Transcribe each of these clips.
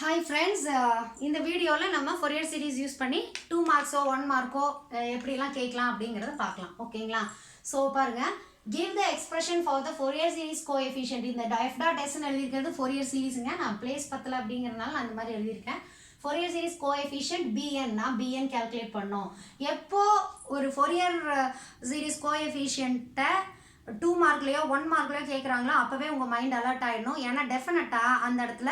Hi friends, இந்த வீடியோல நம்ம Fourier series யூஸ் பண்ணி 2 மார்க்ஸோ 1 மார்க்கோ எப்படிலாம் கேட்கலாம் அப்படிங்கறத பார்க்கலாம். ஓகேங்களா? சோ பாருங்க, give the expression for the Fourier series coefficient. இந்த f dot s ன்னு எழுதிருக்கிறது Fourier seriesங்க. நான் place பத்தல அப்படிங்கறனால நான் இந்த மாதிரி எழுதிருக்கேன். Fourier series coefficient bn நான் bn calculate பண்ணோம். எப்போ ஒரு Fourier series coefficient 2 மார்க்லயோ 1 மார்க்லயோ கேக்குறாங்களோ அப்பவே உங்க மைண்ட் அலர்ட் ஆயிடணும். ஏன்னா டெஃபினட்டா அந்த இடத்துல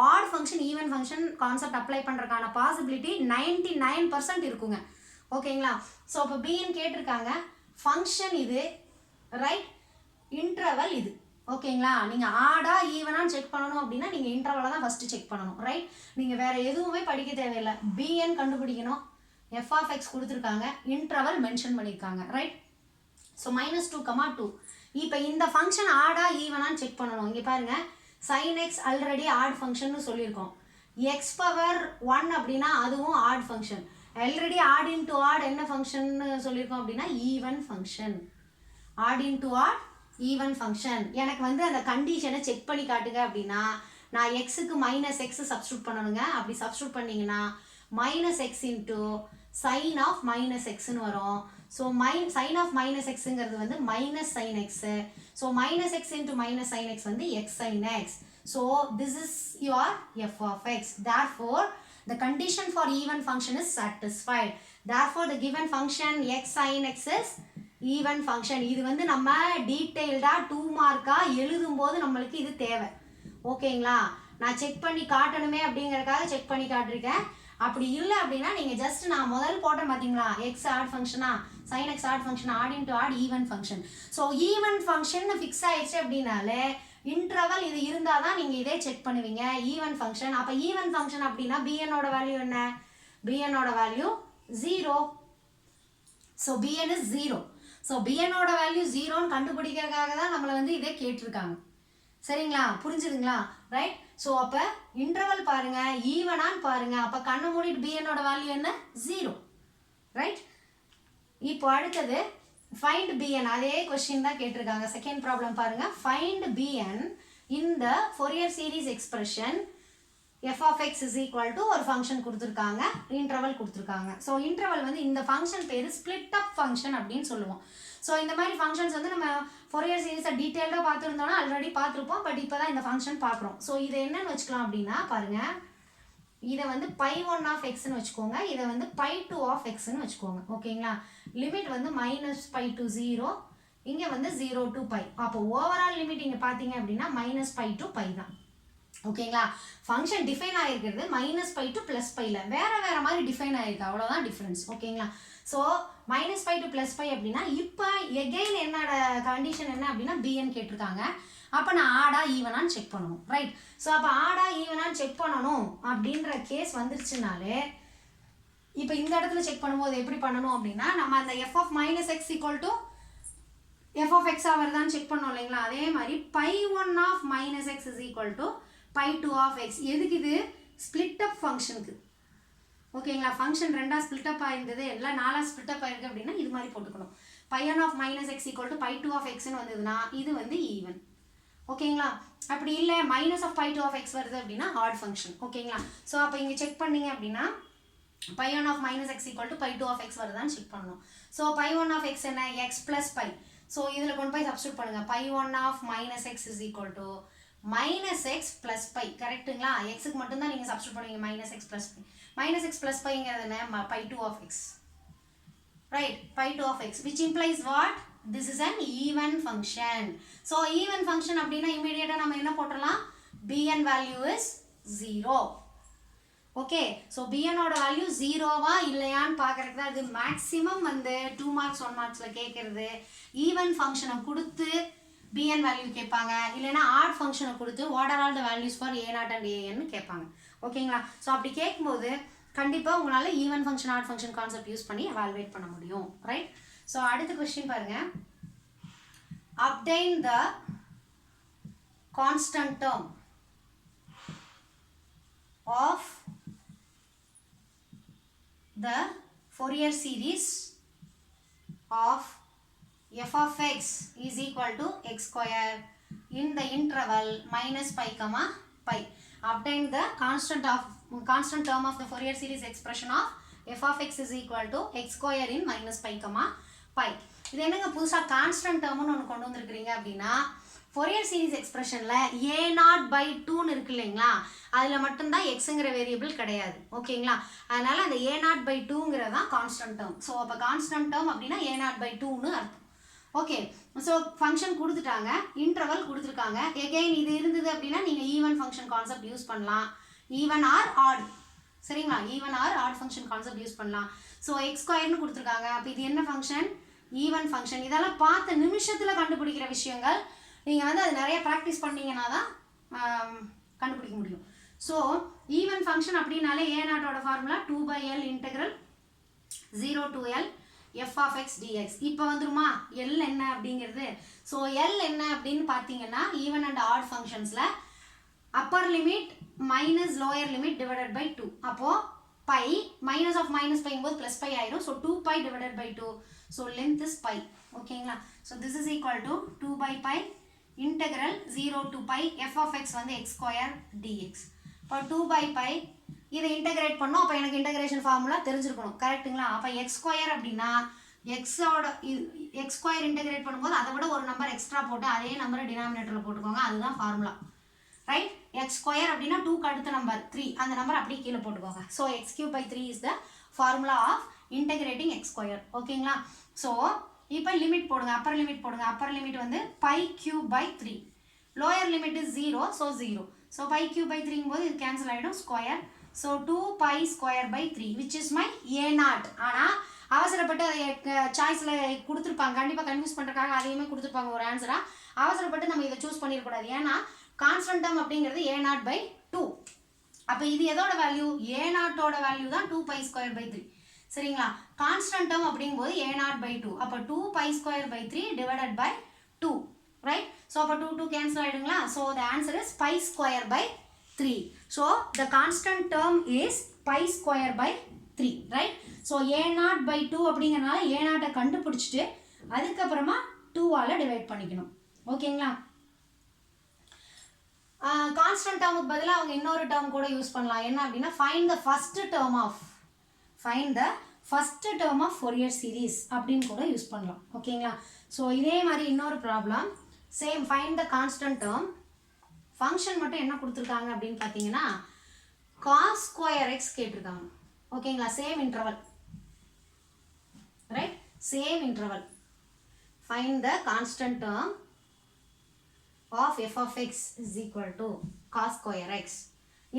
odd function even function concept apply பண்றதுக்கான possibility 99% இருக்குங்க. ஓகேங்களா? சோ அப்ப bn கேட்டிருக்காங்க, ஃபங்க்ஷன் இது, ரைட், இன்டர்வல் இது. ஓகேங்களா? நீங்க ஆடா ஈவனா செக் பண்ணனும் அப்படினா நீங்க இன்டர்வலை தான் ஃபர்ஸ்ட் செக் பண்ணனும், ரைட்? நீங்க வேற எதுவுமே படிக்க தேவையில்லை. bn கண்டுபிடிக்கணும், f of x கொடுத்திருக்காங்க, இன்டர்வல் மென்ஷன் பண்ணிருக்காங்க, ரைட்? சோ -2, 2. இப்போ இந்த ஃபங்க்ஷன் ஆடா ஈவனான்னு செக் பண்ணனும். இங்க பாருங்க, sin x already odd function சொல்லியிருக்கோம். x பவர் 1 அப்படின்னா அதுவும் odd function. Already odd into odd என்ன ஃபங்க்ஷன் சொல்லியிருக்கோம் அப்படின்னா even function. Odd into odd even function. எனக்கு வந்து அந்த கண்டிஷனை செக் பண்ணி காட்டுங்க அப்படின்னா நான் எக்ஸுக்கு -x சப்ஸ்டியூட் பண்ணணுங்க. அப்படி சப்ஸ்டியூட் பண்ணீங்கன்னா -x இன்டு sin ஆஃப் -xன்னு வரும். ஸோ sin ஆஃப் -xங்கிறது வந்து -sin x. So -x into -sin x வந்து x sin x. So this is your f of x. Therefore, the condition for even function is satisfied. Therefore, the given function x sin x is even function. இது வந்து நம்ம டீடைல்டா 2 மார்க்கா எழுதும் போது நம்மளுக்கு இது தேவை. ஓகேங்களா? நான் செக் பண்ணி காட்டணுமே அப்படிங்கறதுக்காக செக் பண்ணி காட்டிருக்கேன். அப்படி இல்லை அப்படின்னா நீங்க ஜஸ்ட் நான் முதல் போட்டேன் பாத்தீங்களா, x ஆட் ஃபங்க்ஷனா, sin x odd function, odd into odd even function. So even function fix ஆயிடுச்சு அப்படின்னாலே இன்டர்வல் இது இருந்தால் தான் நீங்கள் இதே செக் பண்ணுவீங்க ஈவன் ஃபங்க்ஷன். அப்போ ஈவன் ஃபங்க்ஷன் அப்படின்னா bn ஓட வேல்யூ என்ன? bn ஓட value 0. So bn is 0. So bn ஓட வேல்யூ 0ன்னு கண்டுபிடிக்கிறதுக்காக தான் நம்மளை வந்து இதே கேட்டிருக்காங்க. சரிங்களா? புரிஞ்சுதுங்களா? ரைட்? ஸோ அப்போ இன்டர்வல் பாருங்க, ஈவனான்னு பாருங்க. அப்போ கண்ணை மூடிட்டு bn ஓட வேல்யூ என்ன? 0. ரைட்? இப்போ அடுத்தது find bn. அதே கொஸ்டின் தான் கேட்டிருக்காங்க. செகண்ட் ப்ராப்ளம் பாருங்க. find bn in the Fourier series expression f of x is equal to ஒரு ஃபங்க்ஷன் கொடுத்துருக்காங்க, இன்டர்வல் கொடுத்துருக்காங்க. ஸோ இன்டர்வல் வந்து இந்த ஃபங்க்ஷன் பேர் ஸ்பிளிட் அப் ஃபங்க்ஷன் அப்படின்னு சொல்லுவோம். ஸோ இந்த மாதிரி ஃபங்க்ஷன்ஸ் வந்து நம்ம Fourier சீரீஸை டீட்டெயில்டாக பார்த்துருந்தோம்னா ஆல்ரெடி பார்த்துருப்போம். பட் இப்போ தான் இந்த ஃபங்க்ஷன் பார்க்குறோம். ஸோ இதை என்னன்னு வச்சுக்கலாம் அப்படின்னா பாருங்க, இதை வந்து π1 of xன்னு வச்சுக்கோங்க, இதை வந்து π2 of xன்னு வச்சுக்கோங்க. ஓகேங்களா? லிமிட் வந்து -π to 0, இங்கே வந்து 0 to π. அப்போ ஓவரால் லிமிட் இங்கே பார்த்தீங்க அப்படின்னா -π to π தான். ஓகேங்களா? ஃபங்க்ஷன் டிஃபைன் ஆகிருக்கிறது -π to +πல வேற வேற மாதிரி டிஃபைன் ஆகிருக்கு, அவ்வளோதான் டிஃப்ரென்ஸ். ஓகேங்களா? ஸோ -π to +π அப்படின்னா இப்போ எகெயின் என்னோட கண்டிஷன் என்ன அப்படின்னா bn கேட்டிருக்காங்க. அப்போ நான் ஆடா ஈவனான்னு செக் பண்ணணும், ரைட்? ஸோ அப்போ ஆடா ஈவனான்னு செக் பண்ணணும் அப்படின்ற கேஸ் வந்துருச்சுனாலே இப்போ இந்த இடத்துல செக் பண்ணும்போது எப்படி பண்ணணும் அப்படின்னா நம்ம அந்த f of -x equal to f of x வருதான்னு செக் பண்ணோம் இல்லைங்களா? அதே மாதிரி π1 of -x is equal to π2 of x. எதுக்கு இது? ஸ்பிளிட் அப் ஃபங்க்ஷனுக்கு. ஓகேங்களா? ஃபங்க்ஷன் ரெண்டா ஸ்பிளிட் அப் ஆயிருந்தது, எல்லாம் 4ஆ ஸ்பிளிட் அப் ஆயிருக்கு அப்படின்னா இது மாதிரி போட்டுக்கணும். π1 of -x equal to π2 of xன்னு வந்ததுன்னா இது வந்து ஈவன். ஓகேங்களா? அப்படி இல்லை -π2 of x வருது அப்படின்னா ஆட் ஃபங்க்ஷன். ஓகேங்களா? ஸோ அப்போ இங்கே செக் பண்ணீங்க அப்படின்னா π1 of -x equal to π2 of x வருதான்னு செக் பண்ணணும். ஸோ π1 of x என்ன? x plus π. ஸோ இதில் கொண்டு போய் சப்ஸ்டியூட் பண்ணுங்க. π1 of -x is equal to -x plus π. கரெக்டுங்களா? எக்ஸுக்கு மட்டும்தான் நீங்கள் சப்ஸ்டியூட் பண்ணுவீங்க -x plus π. -x plus πங்கிறது என்ன? π2 of x. Right? π2 of x which implies what? This is an even function. So even function அப்படின்னா immediate நம்ம என்ன போட்டுறலாம்? bn value is 0. Okay? So bn ஓட வேல்யூ 0வா இல்லையான்னு பார்க்கறதுக்கு தான் இது. மேக்ஸிமம் வந்து 2 மார்க்ஸ் 1 மார்க்ஸில் கேட்கறது ஈவன் ஃபங்க்ஷனை கொடுத்து bn வேல்யூ கேட்பாங்க, இல்லைன்னா ஆட் ஃபங்க்ஷனை கொடுத்து what are all the values for a0 and an கேட்பாங்க. ஓகேங்களா? ஸோ அப்படி கேட்கும்போது கண்டிப்பாக உங்களால் even function odd function concept use பண்ணி எவால்வேட் பண்ண முடியும், ரைட்? ஸோ அடுத்த கொஸ்டின் பாருங்க. obtain the constant term of the Fourier series of f of x is equal to x square in the interval -π, π. obtain the constant term of the Fourier series expression of f of x is equal to x square in minus pi comma pi. இது என்னங்க புதுசா constant டேர்ம்னு ஒன்று கொண்டு வந்திருக்கிறீங்க அப்படின்னா Fourier series expressionல a0/2 இருக்கு இல்லைங்களா, அதில் மட்டும்தான் எக்ஸுங்கிற வேரியபிள் கிடையாது. ஓகேங்களா, அதனால அந்த a0/2ங்கிறது தான் கான்ஸ்டன்ட் டேர்ம். ஸோ அப்போ கான்ஸ்டன்ட் டேர்ம் அப்படின்னா a0/2ன்னு அர்த்தம். ஓகே, ஸோ ஃபங்க்ஷன் கொடுத்துட்டாங்க, இன்டர்வல் கொடுத்துருக்காங்க. எகெயின் இது இருந்தது அப்படின்னா நீங்கள் ஈவன் ஃபங்க்ஷன் கான்செப்ட் யூஸ் பண்ணலாம், ஈவன் ஆர் ஆட். சரிங்களா, even or odd function concept use பண்ணலாம். ஸோ எக்ஸ் ஸ்கொயர்னு கொடுத்துருக்காங்க. அப்போ இது என்ன ஃபங்க்ஷன்? Even function. இதெல்லாம் பார்த்து நிமிஷத்தில் கண்டுபிடிக்கிற விஷயங்கள். நீங்கள் வந்து அது நிறைய ப்ராக்டிஸ் பண்ணீங்கன்னா தான் கண்டுபிடிக்க முடியும். ஸோ ஈவன் ஃபங்க்ஷன் அப்படின்னாலே a0ஓட formula 2/L integral 0 to L f of x dx. இப்போ வந்துருமா L என்ன அப்படிங்கிறது? ஸோ L என்ன அப்படின்னு பார்த்தீங்கன்னா ஈவன் அண்ட் ஆட் ஃபங்க்ஷன்ஸில் upper limit minus lower limit divided by 2. அப்போது பை மைனஸ் ஆஃப் மைனஸ் பைங்கும்போது ப்ளஸ் பை ஆயிரும். So 2π divided by 2. So length is pi. ஓகேங்களா, so this is equal to 2/π integral 0 to pi f of x வந்து x square dx. இப்போ 2/π இதை integrate பண்ணோம். அப்போ எனக்கு இன்டகிரேஷன் ஃபார்முலா தெரிஞ்சிருக்கணும். கரெக்டுங்களா? அப்போ x ஸ்கொயர் அப்படின்னா எக்ஸோட x ஸ்கொயர் இன்டகிரேட் பண்ணும்போது அதை விட ஒரு நம்பர் எக்ஸ்ட்ரா போட்டு அதே நம்பரை டினாமினேட்டரில் போட்டுக்கோங்க. அதுதான் ஃபார்முலா. ரைட், x ஸ்கொயர் அப்படின்னா 2க்கு அடுத்த நம்பர் 3, அந்த நம்பர் அப்படியே கீழே போட்டுக்கோங்க. So x3/3 is the formula of integrating x square. ஓகேங்களா, ஸோ இப்போ லிமிட் போடுங்க, அப்பர் லிமிட் போடுங்க. அப்பர் லிமிட் வந்து π3/3, lower limit is 0, so 0. So π3/3 போது இது கேன்சல் ஆகிடும், square. So 2π²/3 which is my a0. ஆனால் அவசரப்பட்டு அதை சாய்ஸில் கொடுத்துருப்பாங்க, கண்டிப்பாக கன்ஃபியூஸ் பண்ணுறதுக்காக அதையுமே கொடுத்துருப்பாங்க ஒரு ஆன்சராக. அவசரப்பட்டு நம்ம இதை சூஸ் பண்ணிடக்கூடாது, ஏன்னா கான்ஸ்டன்ட் டேர்ம் அப்படிங்கிறது a0/2. அப்போ இது எதோட வேல்யூ? a0ஓட வேல்யூ தான் 2π²/3. சரிங்களா, கான்ஸ்டன்ட் டேர்ம் அப்படிங்கும்போது a0/2. அப்போ 2π²/3 டிவைடட் பை 2. ரைட், ஸோ அப்போ 2 கேன்சல் ஆகிடுங்களா. So the answer is π²/3. So the constant term is π²/3. Right, so a0/2 அப்படிங்கிறனால a0 கண்டுபிடிச்சிட்டு அதுக்கப்புறமா 2ஆல் டிவைட் பண்ணிக்கணும். ஓகேங்களா, கான்ஸ்டன்ட் டேர்முக்கு பதிலாக அவங்க இன்னொரு டேர்ம் கூட யூஸ் பண்ணலாம். என்ன அப்படின்னா find the first term of Fourier series அப்படின்னு கூட யூஸ் பண்ணலாம். ஓகேங்களா, ஸோ இதே மாதிரி இன்னொரு problem same, find the constant term. Function மட்டும் என்ன கொடுத்துருக்காங்க அப்படின்னு பார்த்தீங்கன்னா cos²x கேட்டிருக்காங்க. ஓகேங்களா, same interval. Right, same interval. Find the constant term of f of x is equal to cos²x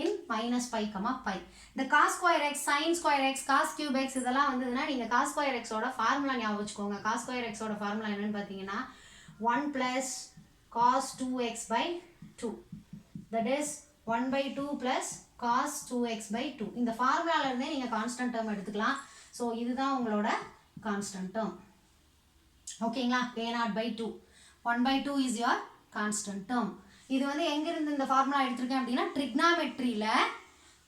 in minus pi comma pi. இந்த cos²x, sin²x, cos³ x இதெல்லாம் வந்ததுன்னா நீங்கள் cos²x ஓட ஃபார்முலா ஞாபகம் வச்சுக்கோங்க. cos²x ஓட ஃபார்முலா என்னன்னு பார்த்தீங்கன்னா 1 plus cos 2x/2. that is 1/2 plus cos 2x/2. இந்த ஃபார்முலால இருந்தே நீங்கள் கான்ஸ்டன்ட் டேர்ம் எடுத்துக்கலாம். ஸோ இதுதான் உங்களோட கான்ஸ்டன்ட் டேர்ம். ஓகேங்களா, a0/2. 1/2 is your constant term. இது வந்து எங்கிருந்து இந்த ஃபார்முலா எடுத்திருக்கேன் அப்படின்னா ட்ரிக்னாமெட்ரியில்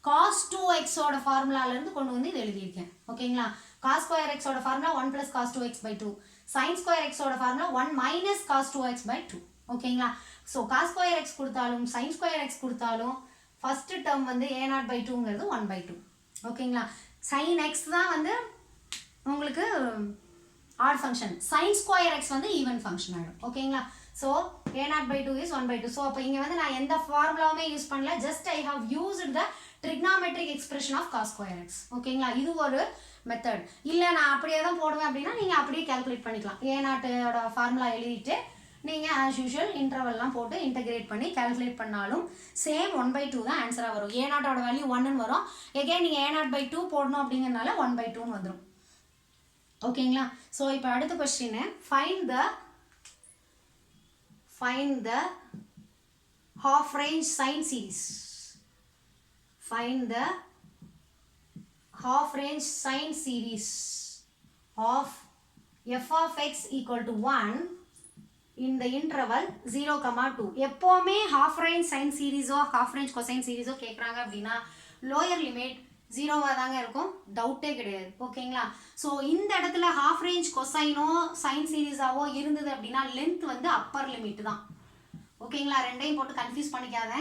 cos 2xோட ஃபார்முலாலேருந்து கொண்டு வந்து இது எழுதியிருக்கேன். ஓகேங்களா, cos²x ஓட formula 1 plus cos 2x/2, sin²x ஓட ஃபார்முலா 1 minus cos 2x/2. ஓகேங்களா, ஸோ cos²x கொடுத்தாலும் sin²x கொடுத்தாலும் ஃபர்ஸ்ட் டேர்ம் வந்து a0/2ங்கிறது 1/2. ஓகேங்களா, sin x தான் வந்து உங்களுக்கு ஆட் ஃபங்க்ஷன், sin²x வந்து ஈவன் ஃபங்க்ஷன் ஆகிடும். ஓகேங்களா, ஸோ a0/2 is 1/2. ஸோ அப்போ இங்கே வந்து நான் எந்த ஃபார்முலாவுமே யூஸ் பண்ணல, just I have used the trigonometric expression of cos²x. ஓகேங்களா, இது ஒரு மெத்தட். இல்லை நான் அப்படியே தான் போடுவேன் அப்படின்னா நீங்கள் அப்படியே கேல்குலேட் பண்ணிக்கலாம். a0ஓட ஃபார்முலா எழுதிட்டு நீங்கள் ஆஸ் யூஷுவல் இன்டர்வல்லாம் போட்டு இன்டகிரேட் பண்ணி கேல்குலேட் பண்ணாலும் சேம் 1/2 தான் ஆன்சராக வரும். a0ஓட வேல்யூ 1ன்னு வரும். எகெயின் நீங்கள் a0/2 போடணும் அப்படிங்கிறனால 1/2ன்னு வந்துடும். ஓகேங்களா, ஸோ இப்போ அடுத்த question, find the half range sine series. Find the half range sine series of f of x equal to 1 in the interval 0, 2. எப்போவுமே half range sine series half range cosine series கேட்குறாங்க அப்படின்னா lower limit 0வாக தாங்க இருக்கும், டவுட்டே கிடையாது. ஓகேங்களா, so இந்த இடத்துல ஹாஃப் ரேஞ்ச் கொசைனோ சைன் சீரீஸாவோ இருந்தது அப்படின்னா லென்த் வந்து அப்பர் லிமிட் தான். ஓகேங்களா, ரெண்டையும் போட்டு கன்ஃபியூஸ் பண்ணிக்காத.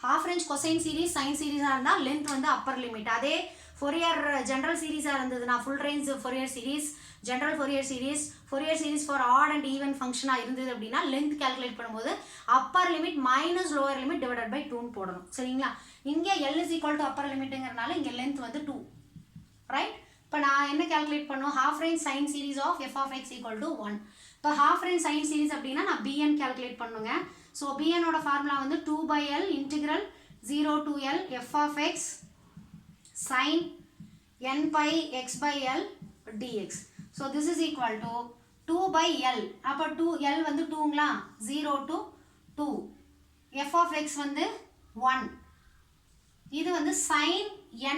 Half range cosine series sine சீரிஸாக இருந்தால் லென்த் வந்து அப்பர் லிமிட். அதே ஃபோரியர் ஜென்ரல் சீரிஸாக இருந்ததுன்னா full range Fourier series, general Fourier series for odd and even ஃபங்க்ஷனாக இருந்தது அப்படின்னா லென்த் கால்குலேட் பண்ணும்போது upper limit minus lower limit divided by 2ன்னு போடணும். சரிங்களா? இங்கே L is equal to upper லிமிட்டுங்கிறனால இங்கே லென்த் வந்து 2, ரைட்? இப்போ நான் என்ன கால்குலேட் பண்ணும்? Half range sine series of f of x equal to 1. இப்போ ஹாஃப் ரேஞ்ச் சைன் சீரிஸ் அப்படின்னா நான் bn கால்குலேட் பண்ணுங்க. ஸோ bnோட ஃபார்முலா வந்து 2/L integral 0 to L f of x sin n pi x by L dx. So this is equal to 2/L. அப்போ 2L வந்து 2ங்களா? 0 to 2. f of x வந்து 1. இது வந்து sin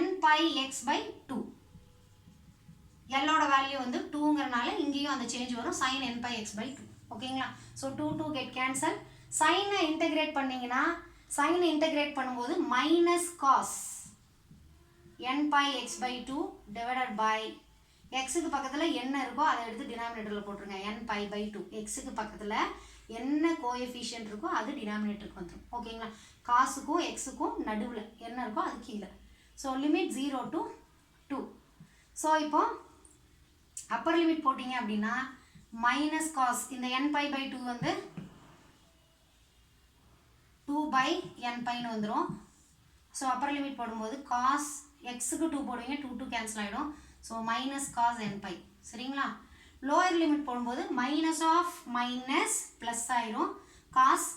n pi x by 2. L ஓட value வந்து 2ங்கிறனால இங்கேயும் அந்த change வரும், sin n pi x by 2. ஓகேங்களா? So 2 get cancel. சைனை இன்டகிரேட் பண்ணிங்கன்னா சைனை இன்டகிரேட் பண்ணும்போது minus cos n pi x by 2 divided by எக்ஸுக்கு பக்கத்தில் என்ன இருக்கோ அதை எடுத்து டினாமினேட்டரில் போட்டுருங்க. n pi by 2 எக்ஸுக்கு பக்கத்தில் என்ன கோஎஃபிஷியன்ட் இருக்கோ அது டினாமினேட்டருக்கு வந்துடும். ஓகேங்களா? காசுக்கும் எக்ஸுக்கும் நடுவில் என்ன இருக்கோ அது கீழே. So limit 0 to 2. ஸோ இப்போ அப்பர் லிமிட் போட்டிங்க அப்படின்னா மைனஸ் காஸ் இந்த n pi by 2 வந்து 2/n பைன்னு வந்துடும். ஸோ அப்பர் லிமிட் போடும்போது காஸ் எக்ஸுக்கு 2 போடுவீங்க, 2 கேன்சல் ஆகிடும். So minus cos n pi. சரிங்களா? லோயர் லிமிட் போடும்போது மைனஸ் ஆஃப் மைனஸ் ப்ளஸ் ஆகிடும், காஸ்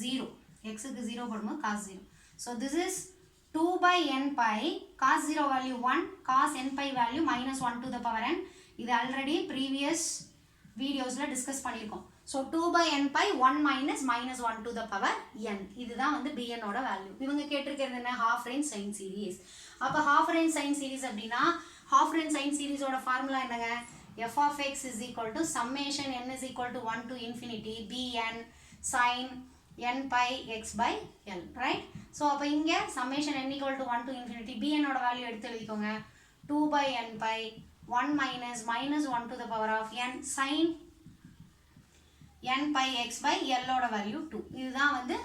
0. எக்ஸுக்கு 0 போடும்போது cos 0. So this is 2/n pi, cos 0 value 1, cos n pi value -1 to the power n. இது ஆல்ரெடி ப்ரீவியஸ் வீடியோஸில் discuss பண்ணியிருக்கோம். So 2/n pi 1 minus -1 to the power n. இதுதான் வந்து bnோட value. இவங்க கேட்டிருக்கிறது என்ன? Half range sine series. அப்போ half range sine series அப்படின்னா ஹாஃப் ரேஞ்ச் சைன் சீரீஸோட ஃபார்முலா என்னங்க? f of x is equal to summation n is equal to 1 to infinity bn sin n pi x by l, right? So அப்போ இங்கே summation n equal to 1 to infinity bnோட value எடுத்து எழுதிக்கோங்க. 2/n pi 1 minus -1 to the power of n sin n pi x by l ஓட value 2. இதுதான் வந்து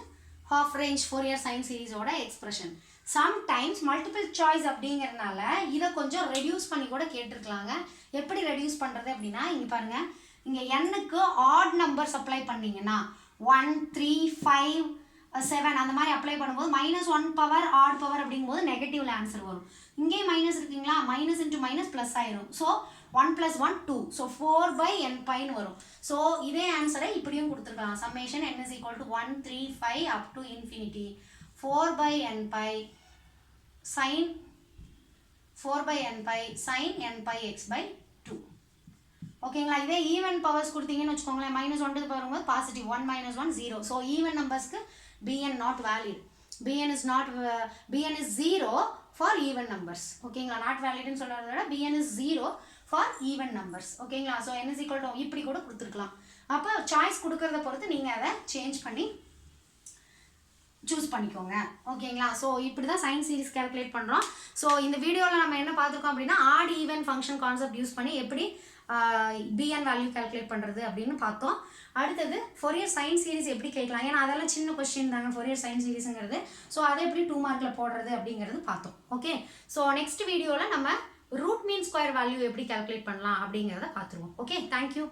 half range Fourier sine series ஓட expression. Sometimes multiple choice அப்படிங்கிறதுனால இதை கொஞ்சம் ரெடியூஸ் பண்ணி கூட கேட்டிருக்கலாங்க. எப்படி ரெடியூஸ் பண்ணுறது அப்படின்னா இங்கே பாருங்கள், இங்கே n-க்கு ஆட் நம்பர்ஸ் அப்ளை பண்ணிங்கன்னா 1, 3, 5, 7 அந்த மாதிரி அப்ளை பண்ணும்போது -1 பவர் ஆட் பவர் அப்படிங்கும்போது நெகட்டிவ்ல ஆன்சர் வரும். இங்கேயும் மைனஸ் இருக்குங்களா? மைனஸ் இன்ட்டு மைனஸ் ப்ளஸ் ஆயிரும். ஸோ 1 + 1 2. ஸோ 4/n பைன்னு வரும். ஸோ இதே ஆன்சரை இப்படியும் கொடுத்துருக்கலாம். Summation n is equal to 1, 3, 5 up to infinity 4/n pi sin 4/n pi sin n pi x by 2. ஓகேங்களா? இதே ஈவன் பவர்ஸ் கொடுத்தீங்கன்னு வச்சுக்கோங்களேன், -1 to the power வரும்போது பாசிட்டிவ் 1 - 1 0. ஸோ ஈவன் நம்பர்ஸ்க்கு bn not valid. bn is 0 for even numbers. ஓகேங்களா? Not வேலிட்னு சொல்றதை விட bn is 0 for even numbers. ஓகேங்களா? So n is equal to இப்படி கூட கொடுத்துருக்கலாம். அப்போ சாய்ஸ் கொடுக்கறத பொறுத்து நீங்கள் அதை சேஞ்ச் பண்ணி சூஸ் பண்ணிக்கோங்க. ஓகேங்களா? ஸோ இப்படி தான் சைன் சீரிஸ் கால்குலேட் பண்ணுறோம். ஸோ இந்த வீடியோவில் நம்ம என்ன பார்த்துருக்கோம் அப்படின்னா odd even function concept use பண்ணி எப்படி bn வேல்யூ கால்குலேட் பண்ணுறது அப்படின்னு பார்த்தோம். அடுத்தது ஃபோரியர் சைன் சீரிஸ் எப்படி கேட்கலாம், ஏன்னா அதெல்லாம் சின்ன கொஸ்டின் தாங்க ஃபோரியர் சைன் சீரிஸுங்கிறது. ஸோ அதை எப்படி 2 மார்க்கில் போடுறது அப்படிங்கிறது பார்த்தோம். ஓகே, ஸோ நெக்ஸ்ட் வீடியோவில் நம்ம ரூட் மீன் ஸ்கொயர் வேல்யூ எப்படி கால்குலேட் பண்ணலாம் அப்படிங்கிறத பார்த்துருவோம். Okay, thank you.